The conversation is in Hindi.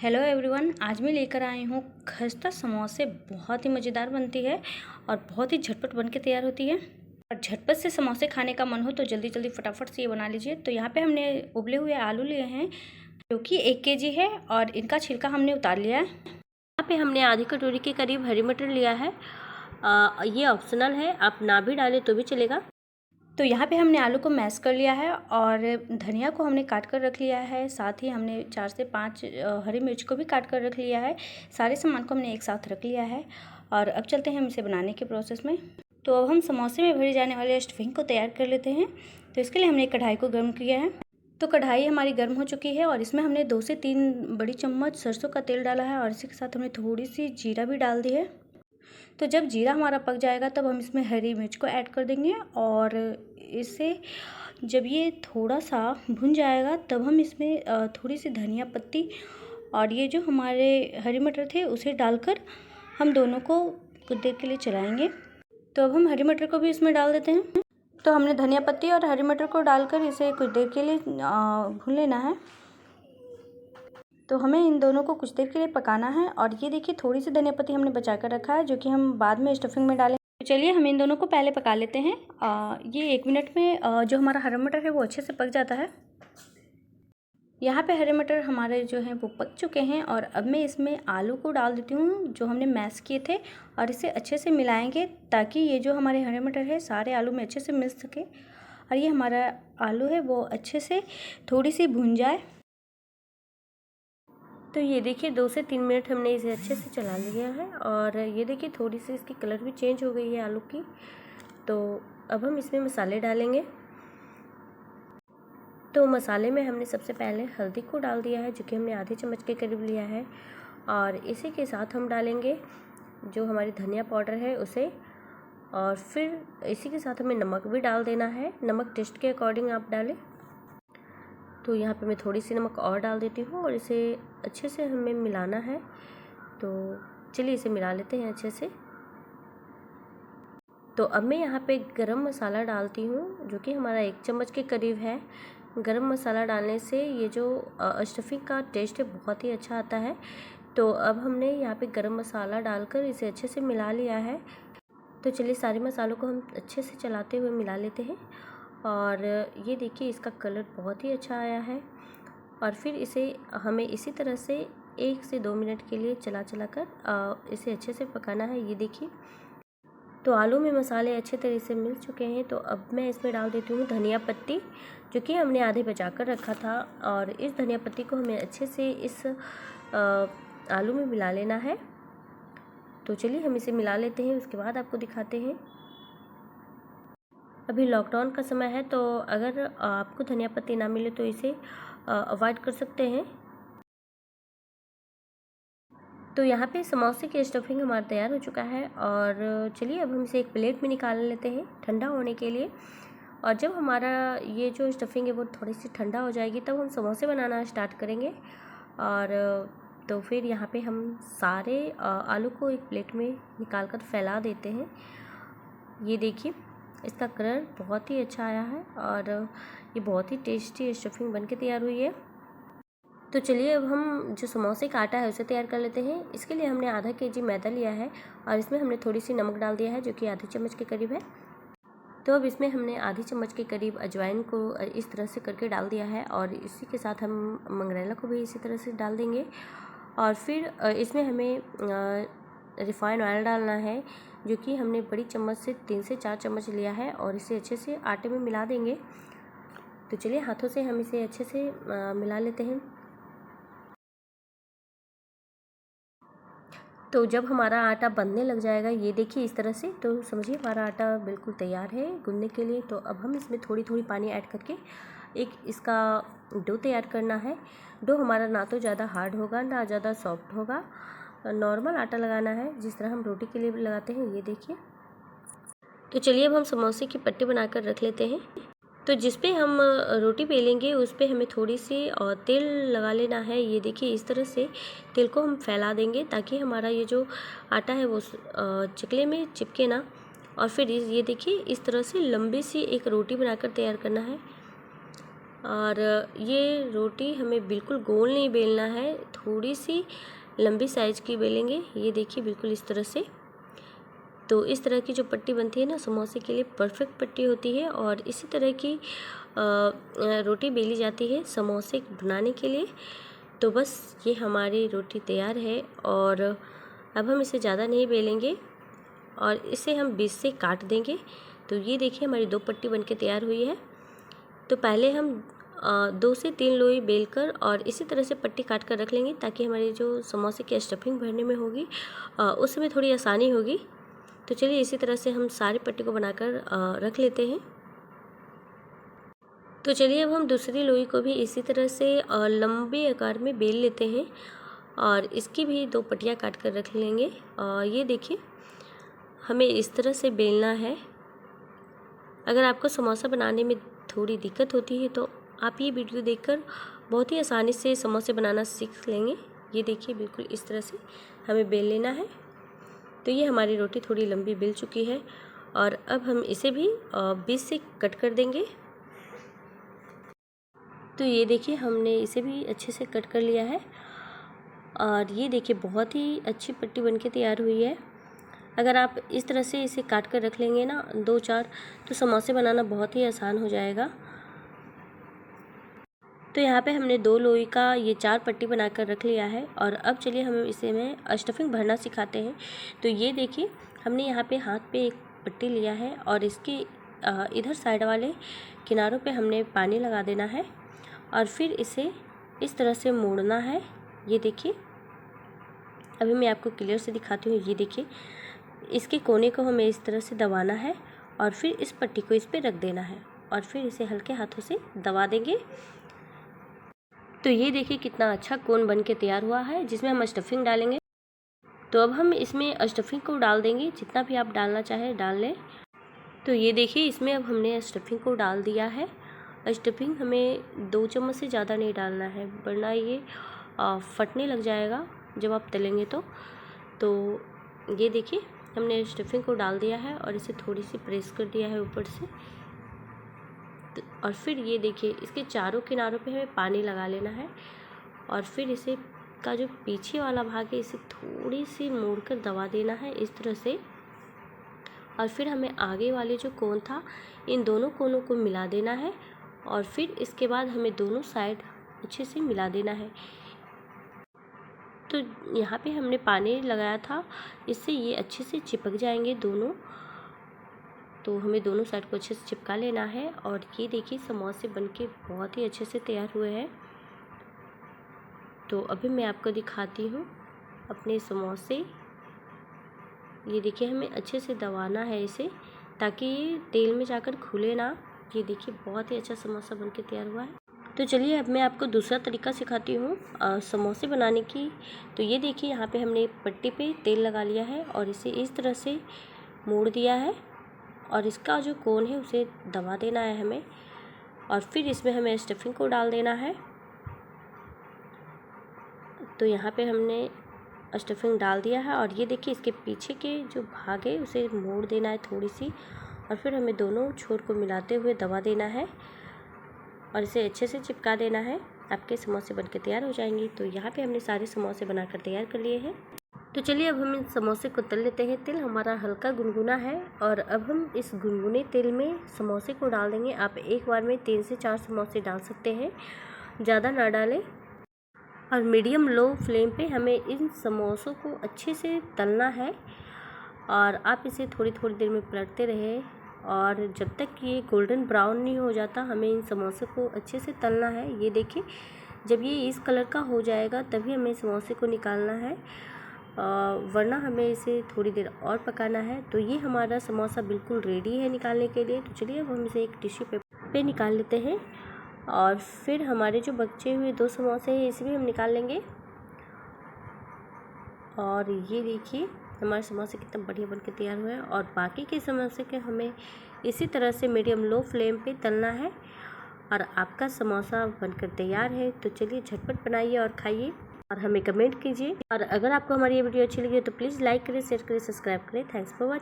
हेलो एवरीवन, आज मैं लेकर आई हूँ खस्ता समोसे। बहुत ही मज़ेदार बनती है और बहुत ही झटपट बन के तैयार होती है। और झटपट से समोसे खाने का मन हो तो जल्दी जल्दी फटाफट से ये बना लीजिए। तो यहाँ पे हमने उबले हुए आलू लिए हैं जो कि 1 केजी है और इनका छिलका हमने उतार लिया है। यहाँ पे हमने आधी कटोरी के करीब हरी मटर लिया है। ये ऑप्शनल है, आप ना भी डालें तो भी चलेगा। तो यहाँ पे हमने आलू को मैश कर लिया है और धनिया को हमने काट कर रख लिया है। साथ ही हमने 4 से 5 हरी मिर्च को भी काट कर रख लिया है। सारे सामान को हमने एक साथ रख लिया है और अब चलते हैं हम इसे बनाने के प्रोसेस में। तो अब हम समोसे में भरी जाने वाले स्टफिंग को तैयार कर लेते हैं। तो इसके लिए हमने कढ़ाई को गर्म किया है। तो कढ़ाई हमारी गर्म हो चुकी है और इसमें हमने 2 से 3 बड़ी चम्मच सरसों का तेल डाला है और इसी के साथ हमने थोड़ी सी जीरा भी डाल दी है। तो जब जीरा हमारा पक जाएगा तब हम इसमें हरी मिर्च को ऐड कर देंगे और इसे जब ये थोड़ा सा भुन जाएगा तब हम इसमें थोड़ी सी धनिया पत्ती और ये जो हमारे हरी मटर थे उसे डालकर हम दोनों को कुछ देर के लिए चलाएंगे। तो अब हम हरी मटर को भी इसमें डाल देते हैं। तो हमने धनिया पत्ती और हरी मटर को डालकर इसे कुछ देर के लिए भून लेना है। तो हमें इन दोनों को कुछ देर के लिए पकाना है और ये देखिए थोड़ी सी धनिया पत्ती हमने बचा कर रखा है जो कि हम बाद में स्टफिंग में डालें। तो चलिए हम इन दोनों को पहले पका लेते हैं। ये 1 मिनट में जो हमारा हरा मटर है वो अच्छे से पक जाता है। यहाँ पे हरे मटर हमारे जो हैं वो पक चुके हैं और अब मैं इसमें आलू को डाल देती हूँ जो हमने मैश किए थे और इसे अच्छे से मिलाएंगे ताकि ये जो हमारे हरे मटर है सारे आलू में अच्छे से मिल सके और ये हमारा आलू है वो अच्छे से थोड़ी सी भुन जाए। तो ये देखिए 2 से 3 मिनट हमने इसे अच्छे से चला लिया है और ये देखिए थोड़ी सी इसकी कलर भी चेंज हो गई है आलू की। तो अब हम इसमें मसाले डालेंगे। तो मसाले में हमने सबसे पहले हल्दी को डाल दिया है जो कि हमने आधे चम्मच के करीब लिया है और इसी के साथ हम डालेंगे जो हमारी धनिया पाउडर है उसे और फिर इसी के साथ हमें नमक भी डाल देना है। नमक टेस्ट के अकॉर्डिंग आप डालें। तो यहाँ पे मैं थोड़ी सी नमक और डाल देती हूँ और इसे अच्छे से हमें मिलाना है। तो चलिए इसे मिला लेते हैं अच्छे से। तो अब मैं यहाँ पे गरम मसाला डालती हूँ जो कि हमारा 1 चम्मच के करीब है। गरम मसाला डालने से ये जो स्टफिंग का टेस्ट है बहुत ही अच्छा आता है। तो अब हमने यहाँ पे गरम मसाला डालकर इसे अच्छे से मिला लिया है। तो चलिए सारे मसालों को हम अच्छे से चलाते हुए मिला लेते हैं और ये देखिए इसका कलर बहुत ही अच्छा आया है। और फिर इसे हमें इसी तरह से 1 से 2 मिनट के लिए चला कर इसे अच्छे से पकाना है। ये देखिए तो आलू में मसाले अच्छे तरह से मिल चुके हैं। तो अब मैं इसमें डाल देती हूँ धनिया पत्ती जो कि हमने आधे बचा कर रखा था और इस धनिया पत्ती को हमें अच्छे से इस आलू में मिला लेना है। तो चलिए हम इसे मिला लेते हैं, उसके बाद आपको दिखाते हैं। अभी लॉकडाउन का समय है तो अगर आपको धनिया पत्ती ना मिले तो इसे अवॉइड कर सकते हैं। तो यहाँ पे समोसे की स्टफिंग हमारा तैयार हो चुका है और चलिए अब हम इसे एक प्लेट में निकाल लेते हैं ठंडा होने के लिए। और जब हमारा ये जो स्टफिंग है वो थोड़ी सी ठंडा हो जाएगी तब हम समोसे बनाना स्टार्ट करेंगे। और तो फिर यहाँ पे हम सारे आलू को एक प्लेट में निकाल कर फैला देते हैं। ये देखिए इसका कलर बहुत ही अच्छा आया है और ये बहुत ही टेस्टी स्टफिंग बन के तैयार हुई है। तो चलिए अब हम जो समोसे का आटा है उसे तैयार कर लेते हैं। इसके लिए हमने आधा केजी मैदा लिया है और इसमें हमने थोड़ी सी नमक डाल दिया है जो कि आधी चम्मच के करीब है। तो अब इसमें हमने आधी चम्मच के करीब अजवाइन को इस तरह से करके डाल दिया है और इसी के साथ हम मंगरेला को भी इसी तरह से डाल देंगे। और फिर इसमें हमें रिफाइंड ऑयल डालना है जो कि हमने बड़ी चम्मच से 3 से 4 चम्मच लिया है और इसे अच्छे से आटे में मिला देंगे। तो चलिए हाथों से हम इसे अच्छे से मिला लेते हैं। तो जब हमारा आटा बनने लग जाएगा ये देखिए इस तरह से, तो समझिए हमारा आटा बिल्कुल तैयार है गूंदने के लिए। तो अब हम इसमें थोड़ी थोड़ी पानी ऐड करके एक इसका डो तैयार करना है। डो हमारा ना तो ज़्यादा हार्ड होगा ना ज़्यादा सॉफ्ट होगा, नॉर्मल आटा लगाना है जिस तरह हम रोटी के लिए लगाते हैं। ये देखिए तो चलिए अब हम समोसे की पट्टी बनाकर रख लेते हैं। तो जिस पे हम रोटी बेलेंगे उस पे हमें थोड़ी सी तेल लगा लेना है। ये देखिए इस तरह से तेल को हम फैला देंगे ताकि हमारा ये जो आटा है वो चकले में चिपके ना। और फिर ये देखिए इस तरह से लंबी सी एक रोटी बनाकर तैयार करना है। और ये रोटी हमें बिल्कुल गोल नहीं बेलना है, थोड़ी सी लंबी साइज की बेलेंगे। ये देखिए बिल्कुल इस तरह से। तो इस तरह की जो पट्टी बनती है ना, समोसे के लिए परफेक्ट पट्टी होती है। और इसी तरह की रोटी बेली जाती है समोसे बनाने के लिए। तो बस ये हमारी रोटी तैयार है। और अब हम इसे ज़्यादा नहीं बेलेंगे और इसे हम बीच से काट देंगे। तो ये देखिए हमारी 2 पट्टी बनके तैयार हुई है। तो पहले हम 2 से 3 लोई बेलकर और इसी तरह से पट्टी काट कर रख लेंगे, ताकि हमारी जो समोसे की स्टफिंग भरने में होगी उस समय थोड़ी आसानी होगी। तो चलिए इसी तरह से हम सारी पट्टी को बनाकर रख लेते हैं। तो चलिए अब हम दूसरी लोई को भी इसी तरह से लंबे आकार में बेल लेते हैं और इसकी भी 2 पट्टियाँ काट कर रख लेंगे। ये देखिए हमें इस तरह से बेलना है। अगर आपको समोसा बनाने में थोड़ी दिक्कत होती है तो आप ये वीडियो देखकर बहुत ही आसानी से समोसे बनाना सीख लेंगे। ये देखिए बिल्कुल इस तरह से हमें बेल लेना है। तो ये हमारी रोटी थोड़ी लंबी बेल चुकी है और अब हम इसे भी बीच से कट कर देंगे। तो ये देखिए हमने इसे भी अच्छे से कट कर लिया है और ये देखिए बहुत ही अच्छी पट्टी बनके तैयार हुई है। अगर आप इस तरह से इसे काट कर रख लेंगे ना 2-4, तो समोसे बनाना बहुत ही आसान हो जाएगा। तो यहाँ पे हमने 2 लोई का ये 4 पट्टी बनाकर रख लिया है और अब चलिए हम इसे में स्टफिंग भरना सिखाते हैं। तो ये देखिए हमने यहाँ पे हाथ पे एक पट्टी लिया है और इसके इधर साइड वाले किनारों पे हमने पानी लगा देना है और फिर इसे इस तरह से मोड़ना है। ये देखिए अभी मैं आपको क्लियर से दिखाती हूँ। ये देखिए इसके कोने को हमें इस तरह से दबाना है और फिर इस पट्टी को इस पर रख देना है और फिर इसे हल्के हाथों से दबा देंगे। तो ये देखिए कितना अच्छा कोन बन के तैयार हुआ है, जिसमें हम स्टफिंग डालेंगे। तो अब हम इसमें स्टफिंग को डाल देंगे, जितना भी आप डालना चाहें डाल लें। तो ये देखिए इसमें अब हमने स्टफिंग को डाल दिया है। स्टफिंग हमें 2 चम्मच से ज़्यादा नहीं डालना है, वरना ये फटने लग जाएगा जब आप तलेंगे तो ये देखिए हमने स्टफिंग को डाल दिया है और इसे थोड़ी सी प्रेस कर दिया है ऊपर से। और फिर ये देखिए इसके चारों किनारों पे हमें पानी लगा लेना है और फिर इसे का जो पीछे वाला भाग है इसे थोड़ी सी मोड़कर दबा देना है इस तरह से। और फिर हमें आगे वाले जो कोन था इन दोनों कोनों को मिला देना है और फिर इसके बाद हमें दोनों साइड अच्छे से मिला देना है। तो यहाँ पे हमने पानी लगाया था, इससे ये अच्छे से चिपक जाएंगे दोनों। तो हमें दोनों साइड को अच्छे से चिपका लेना है और ये देखिए समोसे बनके बहुत ही अच्छे से तैयार हुए हैं। तो अभी मैं आपको दिखाती हूँ अपने समोसे। ये देखिए हमें अच्छे से दबाना है इसे, ताकि ये तेल में जाकर खुले ना। ये देखिए बहुत ही अच्छा समोसा बनके तैयार हुआ है। तो चलिए अब मैं आपको दूसरा तरीका सिखाती हूँ समोसे बनाने की। तो ये देखिए यहाँ पे हमने पट्टी पे तेल लगा लिया है और इसे इस तरह से मोड़ दिया है और इसका जो कोन है उसे दबा देना है हमें और फिर इसमें हमें स्टफिंग को डाल देना है। तो यहाँ पे हमने स्टफिंग डाल दिया है और ये देखिए इसके पीछे के जो भाग है उसे मोड़ देना है थोड़ी सी और फिर हमें दोनों छोर को मिलाते हुए दबा देना है और इसे अच्छे से चिपका देना है। आपके समोसे बनके तैयार हो जाएंगे। तो यहाँ पे हमने सारे समोसे बनाकर तैयार कर लिए हैं। तो चलिए अब हम इन समोसे को तल लेते हैं। तेल हमारा हल्का गुनगुना है और अब हम इस गुनगुने तेल में समोसे को डाल देंगे। आप एक बार में 3 से 4 समोसे डाल सकते हैं, ज़्यादा ना डालें। और मीडियम लो फ्लेम पे हमें इन समोसों को अच्छे से तलना है और आप इसे थोड़ी थोड़ी देर में पलटते रहे और जब तक ये गोल्डन ब्राउन नहीं हो जाता हमें इन समोसे को अच्छे से तलना है। ये देखिए जब ये इस कलर का हो जाएगा तभी हमें समोसे को निकालना है, वरना हमें इसे थोड़ी देर और पकाना है। तो ये हमारा समोसा बिल्कुल रेडी है निकालने के लिए। तो चलिए अब हम इसे एक टिश्यू पेपर पे निकाल लेते हैं और फिर हमारे जो बचे हुए 2 समोसे हैं इसे भी हम निकाल लेंगे। और ये देखिए हमारे समोसे कितना बढ़िया बनके तैयार हुए हैं और बाकी के समोसे के हमें इसी तरह से मीडियम लो फ्लेम पे तलना है और आपका समोसा बनकर तैयार है। तो चलिए झटपट बनाइए और खाइए और हमें कमेंट कीजिए। और अगर आपको हमारी ये वीडियो अच्छी लगी तो प्लीज़ लाइक करें, शेयर करें, सब्सक्राइब करें। Thanks for watching.